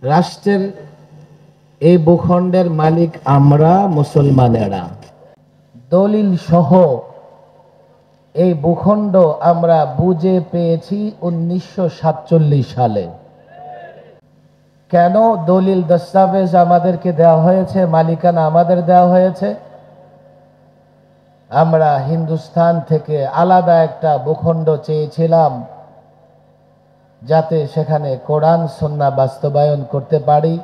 রাষ্ট্রের এই ভূখণ্ডের মালিক আমরা মুসলমানেরা। দলিল সহ এই ভূখণ্ড আমরা বুঝে পেয়েছি 1947 সালে। কেন দলিল দস্তাবেজ আমাদেরকে দেওয়া হয়েছে, মালিকানা আমাদের দেওয়া হয়েছে? আমরা হিন্দুস্তান থেকে আলাদা একটা ভূখণ্ড চেয়েছিলাম, যাতে সেখানে কোরআন সুন্নাহ বাস্তবায়ন করতে পারি,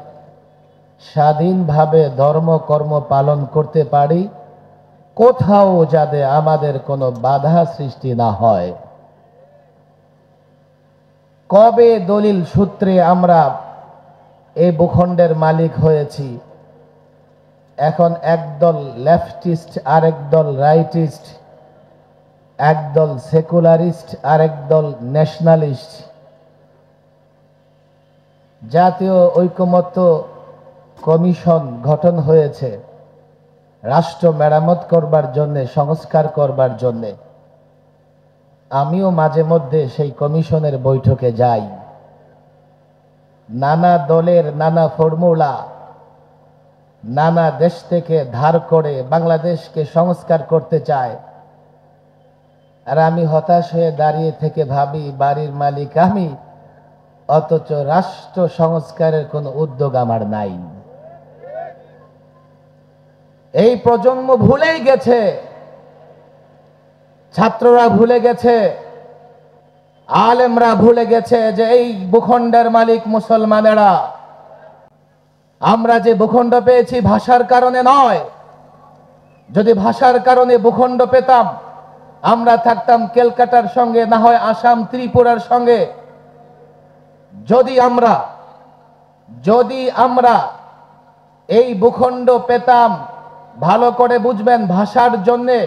স্বাধীনভাবে ধর্ম কর্ম পালন করতে পারি, কোথাও যাতে আমাদের কোনো বাধা সৃষ্টি না হয়। কবে দলিল সূত্রে আমরা এই ভূখণ্ডের মালিক হয়েছি? এখন একদল লেফটিস্ট, আরেক দল রাইটিস্ট, একদল সেকুলারিস্ট, আরেক দল ন্যাশনালিস্ট জাতীয় ঐকমত্য কমিশন গঠন হয়েছে রাষ্ট্র মেরামত করবার জন্যে, সংস্কার করবার জন্যে। আমিও মাঝে মধ্যে সেই কমিশনের বৈঠকে যাই। নানা দলের নানা ফর্মুলা, নানা দেশ থেকে ধার করে বাংলাদেশকে সংস্কার করতে চায়, আর আমি হতাশ হয়ে দাঁড়িয়ে থেকে ভাবি বাড়ির মালিক আমি, অথচ রাষ্ট্র সংস্কারের কোনো উদ্যোগ আমার নাই। এই প্রজন্ম ভুলেই গেছে, ছাত্ররা ভুলে গেছে, আলেমরা ভুলে গেছে যে এই ভূখণ্ডের মালিক মুসলমানেরা। আমরা যে ভূখণ্ড পেয়েছি ভাষার কারণে নয়। যদি ভাষার কারণে ভূখণ্ড পেতাম, আমরা থাকতাম ক্যালকাটার সঙ্গে, না হয় আসাম ত্রিপুরার সঙ্গে। যদি আমরা এই ভূখণ্ড পেতাম, ভালো করে বুঝবেন, ভাষার জন্যে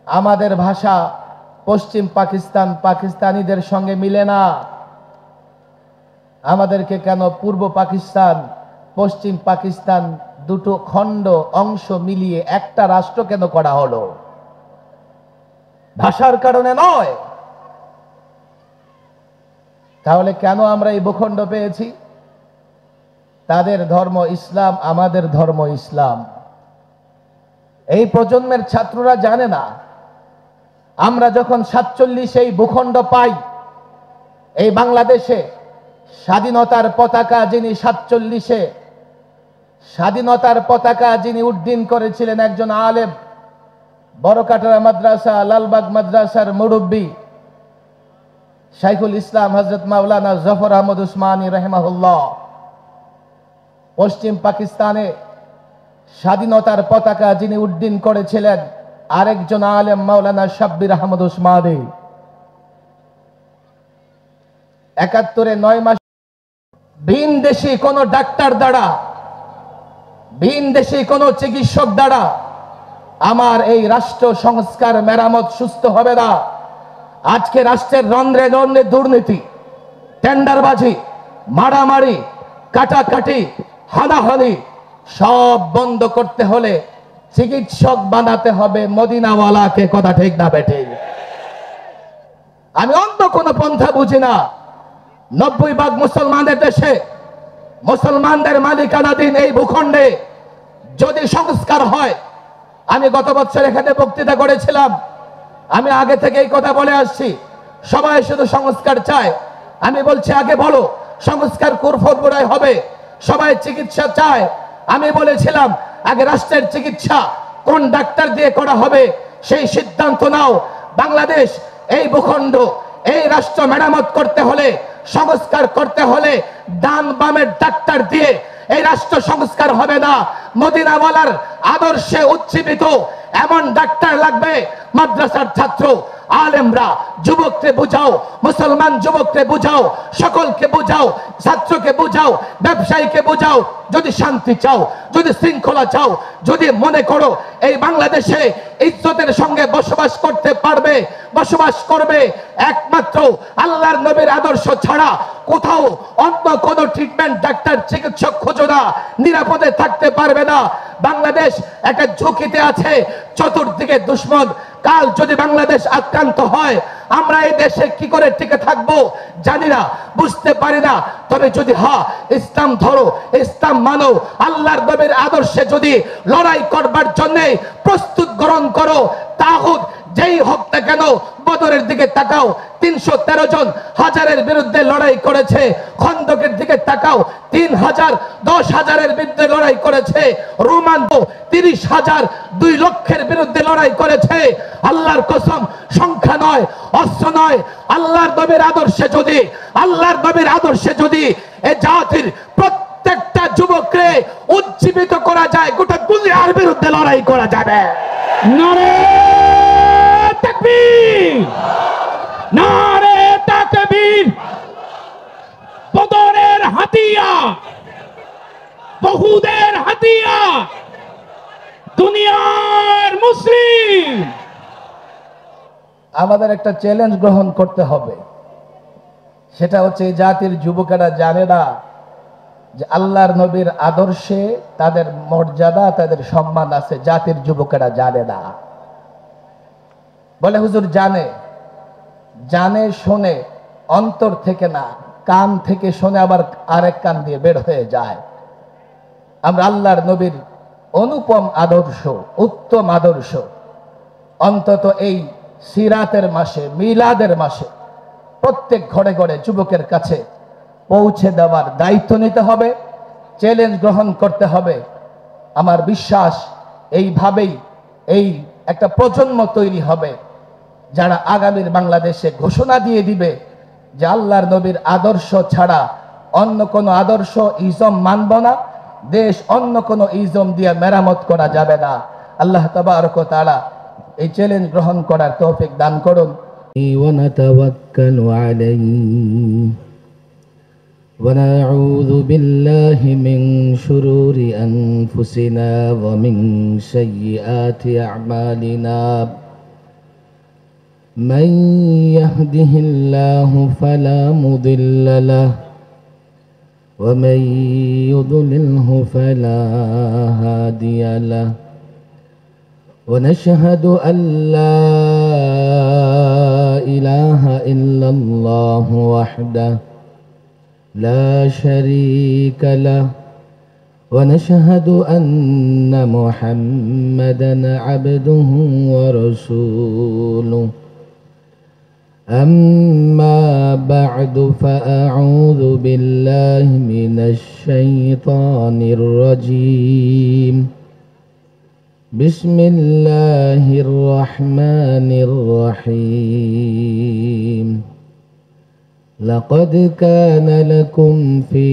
আমাদের ভাষা পশ্চিম পাকিস্তান, পাকিস্তানিদের সঙ্গে মিলে না। আমাদেরকে কেন পূর্ব পাকিস্তান, পশ্চিম পাকিস্তান দুটো খণ্ড অংশ মিলিয়ে একটা রাষ্ট্র কেন করা হলো? ভাষার কারণে নয়। তাহলে কেন আমরা এই ভূখণ্ড পেয়েছি? তাদের ধর্ম ইসলাম, আমাদের ধর্ম ইসলাম। এই প্রজন্মের ছাত্ররা জানে না। আমরা যখন 47 এই ভূখণ্ড পাই, এই বাংলাদেশে স্বাধীনতার পতাকা যিনি 47-এ স্বাধীনতার পতাকা যিনি উড্ডীন করেছিলেন, একজন আলেম, বড়কাটরা মাদ্রাসা, লালবাগ মাদ্রাসার মুরব্বী শাইখুল ইসলাম হযরত মাওলানা জফর আহমদ উসমানী রাহিমাহুল্লাহ। পশ্চিম পাকিস্তানে স্বাধীনতার পতাকা যিনি উড্ডীন করেছিলেন, আরেকজন আলেম মাওলানা শাব্বির আহমদ উসমানী। 71-এ 9 মাস ভিনদেশী কোন ডাক্তার দ্বারা, ভিনদেশী কোন চিকিৎসক দ্বারা আমার এই রাষ্ট্র সংস্কার মেরামত সুস্থ হবে না। আজকে রাষ্ট্রের রন্ধ্রে রন্ধ্রে দুর্নীতি, টেন্ডারবাজি, মারামারি, কাটাকাটি, হানাহানি সব বন্ধ করতে হলে চিকিৎসক বানাতে হবে মদিনাওয়ালাকে। কথা ঠিক না বেঠিক? আমি অন্য কোনো পন্থা বুঝি না। 90% মুসলমানদের দেশে, মুসলমানদের মালিকানাধীন এই ভূখণ্ডে যদি সংস্কার হয়, আমি গত বছর এখানে বক্তৃতা করেছিলাম, আমি আগে থেকে এই কথা বলে আসছি, সবাই শুধু সংস্কার চায়। আমি বলছি আগে বলো সংস্কার কোন ফর্মুলায় হবে? সবাই চিকিৎসা চায়। আমি বলেছিলাম আগে রাষ্ট্রের চিকিৎসা কোন ডাক্তার দিয়ে করা হবে সেই সিদ্ধান্ত নাও। বাংলাদেশ এই ভূখণ্ড, এই রাষ্ট্র মেরামত করতে হলে, সংস্কার করতে হলে ডান বামের ডাক্তার দিয়ে এই রাষ্ট্র সংস্কার হবে না। মদিনাওয়ালার আদর্শে উজ্জীবিত এমন ডাক্তার লাগবে। মাদ্রাসার ছাত্র, আলেমরা, যুবককে বুঝাও, মুসলমান যুবককে বুঝাও, সকলকে বুঝাও, ছাত্রকে বুঝাও, ব্যবসায়ীকে বুঝাও। যদি শান্তি চাও, যদি শৃঙ্খলা চাও, যদি মনে করো এই বাংলাদেশে ইজ্জতের সঙ্গে বসবাস করতে পারবে, বসবাস করবে একমাত্র আল্লাহর নবীর আদর্শ ছাড়া, কোথাও অন্য কোনো ট্রিটমেন্ট, ডাক্তার, চিকিৎসক খোঁজো না, নিরাপদে থাকতে পারবে না। বাংলাদেশ একটা ঝুঁকিতে আছে, চতুর্দিকে দুশ্মন, কাল যদি বাংলাদেশ আক্রান্ত হয় আমরা এই দেশে কি করে টিকে থাকবো জানি না, বুঝতে পারি না। তবে যদি ইসলাম ধরো, ইসলাম মানো, আল্লাহর নবীর আদর্শে যদি লড়াই করবার জন্য প্রস্তুত গ্রহণ করো, তাগুত যেই হোক না কেন, বদরের দিকে তাকাও, 313 জন হাজারের বিরুদ্ধে লড়াই করেছে। খন্দকের দিকে তাকাও, 3000 10,000-এর বিরুদ্ধে লড়াই করেছে। রোমান 30,000 2 লক্ষের বিরুদ্ধে লড়াই করেছে। আল্লাহর কসম, সংখ্যা নয়, অস্ত্র নয়, আল্লাহর নবীর আদর্শে যদি এ জাতির প্রত্যেকটা যুবককে উজ্জীবিত করা যায়, গোটা দুনিয়ার বিরুদ্ধে লড়াই করা যাবে। নারে তাকবীর, নারে তাকবীর। বদরের হাতিয়ার, বহুদের হাতিয়ার, দুনিয়ার মুসলিম। আমাদের একটা চ্যালেঞ্জ গ্রহণ করতে হবে, সেটা হচ্ছে এই জাতির যুবকেরা জানে না যে আল্লাহর নবীর আদর্শে তাদের মর্যাদা, তাদের সম্মান আছে। জাতির যুবকেরা জানে না, বলে হুজুর জানে শোনে, অন্তর থেকে না, কান থেকে শোনে, আবার আরেক কান দিয়ে বের হয়ে যায়। আমরা আল্লাহর নবীর অনুপম আদর্শ, উত্তম আদর্শ অন্তত এই সিরাতের মাসে, মিলাদের মাসে প্রত্যেক ঘরে ঘরে যুবকের কাছে পৌঁছে দেওয়ার দায়িত্ব নিতে হবে, চ্যালেঞ্জ গ্রহণ করতে হবে। আমার বিশ্বাস এইভাবেই এই একটা প্রজন্ম তৈরি হবে যারা আগামীর বাংলাদেশে ঘোষণা দিয়ে দিবে যে আল্লাহর নবীর আদর্শ ছাড়া অন্য কোনো আদর্শ ইজম মানব না, দেশ অন্য কোনো ইজম দিয়ে মেরামত করা যাবে না। আল্লাহ তাবারক ওয়া তাআলা এই চ্যালেঞ্জ গ্রহণ করার তৌফিক দান করুন। ونتوكل عليه ونعوذ بالله من شرور أنفسنا ومن سيئات أعمالنا من يهده الله فلا مضل له ومن يضلله فلا هادي له ونشهد أن لا إله إلا الله وحده لا شريك له ونشهد أن محمدا عبده ورسوله أما بعد فأعوذ بالله من الشيطان الرجيم بسم الله الرحمن الرحيم لقد كان لكم في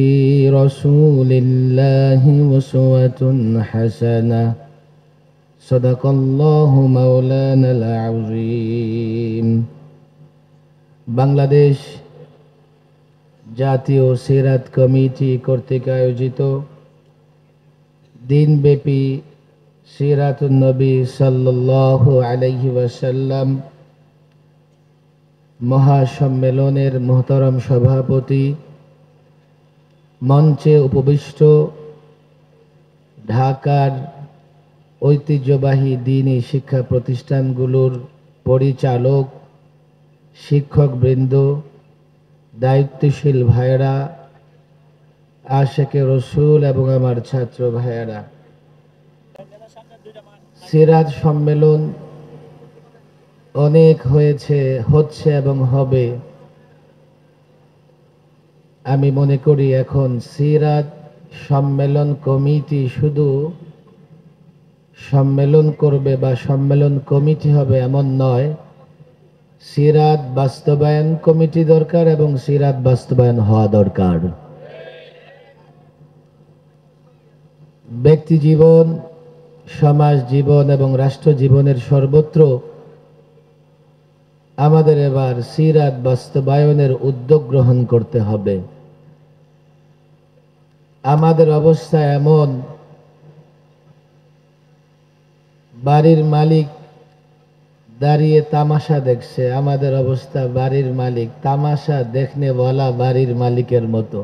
رسول الله أسوة حسنة صدق الله مولانا العظيم বাংলাদেশ জাতীয় সিরাত কমিটি কর্তৃক আয়োজিত দিনব্যাপী সিরাতুন নবী সাল্লাল্লাহু আলাইহি ওয়াসাল্লাম মহাসম্মেলনের মোহতারাম সভাপতি, মঞ্চে উপবিষ্ট ঢাকার ঐতিহ্যবাহী দ্বীনি শিক্ষা প্রতিষ্ঠানগুলোর পরিচালক, শিক্ষকবৃন্দ, দায়িত্বশীল ভাইয়েরা, আশেকে রসুল এবং আমার ছাত্র ভাইয়েরা, সিরাত সম্মেলন অনেক হয়েছে, হচ্ছে এবং হবে। আমি মনে করি এখন সিরাত সম্মেলন কমিটি শুধু সম্মেলন করবে বা সম্মেলন কমিটি হবে এমন নয়, সিরাত বাস্তবায়ন কমিটি দরকার এবং সিরাত বাস্তবায়ন হওয়া দরকার। ব্যক্তি জীবন, সমাজ জীবন এবং রাষ্ট্র জীবনের সর্বত্র আমাদের এবার সিরাত বাস্তবায়নের উদ্যোগ গ্রহণ করতে হবে। আমাদের অবস্থা এমন, বাড়ির মালিক দাঁড়িয়ে তামাশা দেখছে, আমাদের অবস্থা বাড়ির মালিক তামাশা দেখনে বলা বাড়ির মালিকের মতো।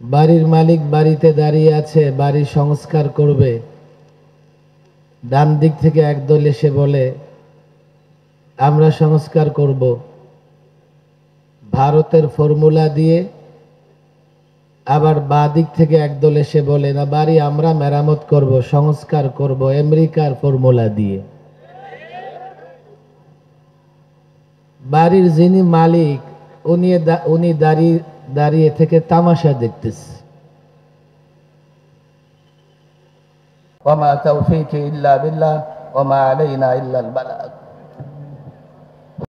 বাড়ির মালিক বাড়িতে দাঁড়িয়ে আছে, বাড়ি সংস্কার করবে, ডান দিক থেকে একদল এসে বলে আমরা সংস্কার করব ভারতের ফর্মুলা দিয়ে, আবার বাঁ দিক থেকে একদল এসে বলে না বাড়ি আমরা মেরামত করব, সংস্কার করব আমেরিকার ফর্মুলা দিয়ে। বাড়ির যিনি মালিক উনি দাঁড়িয়ে থেকে তামাশা দেখতেছে। ওয়া মা তাওফীকি ইল্লা বিল্লাহ ওয়া মা আলাইনা ইল্লাল বালাগ।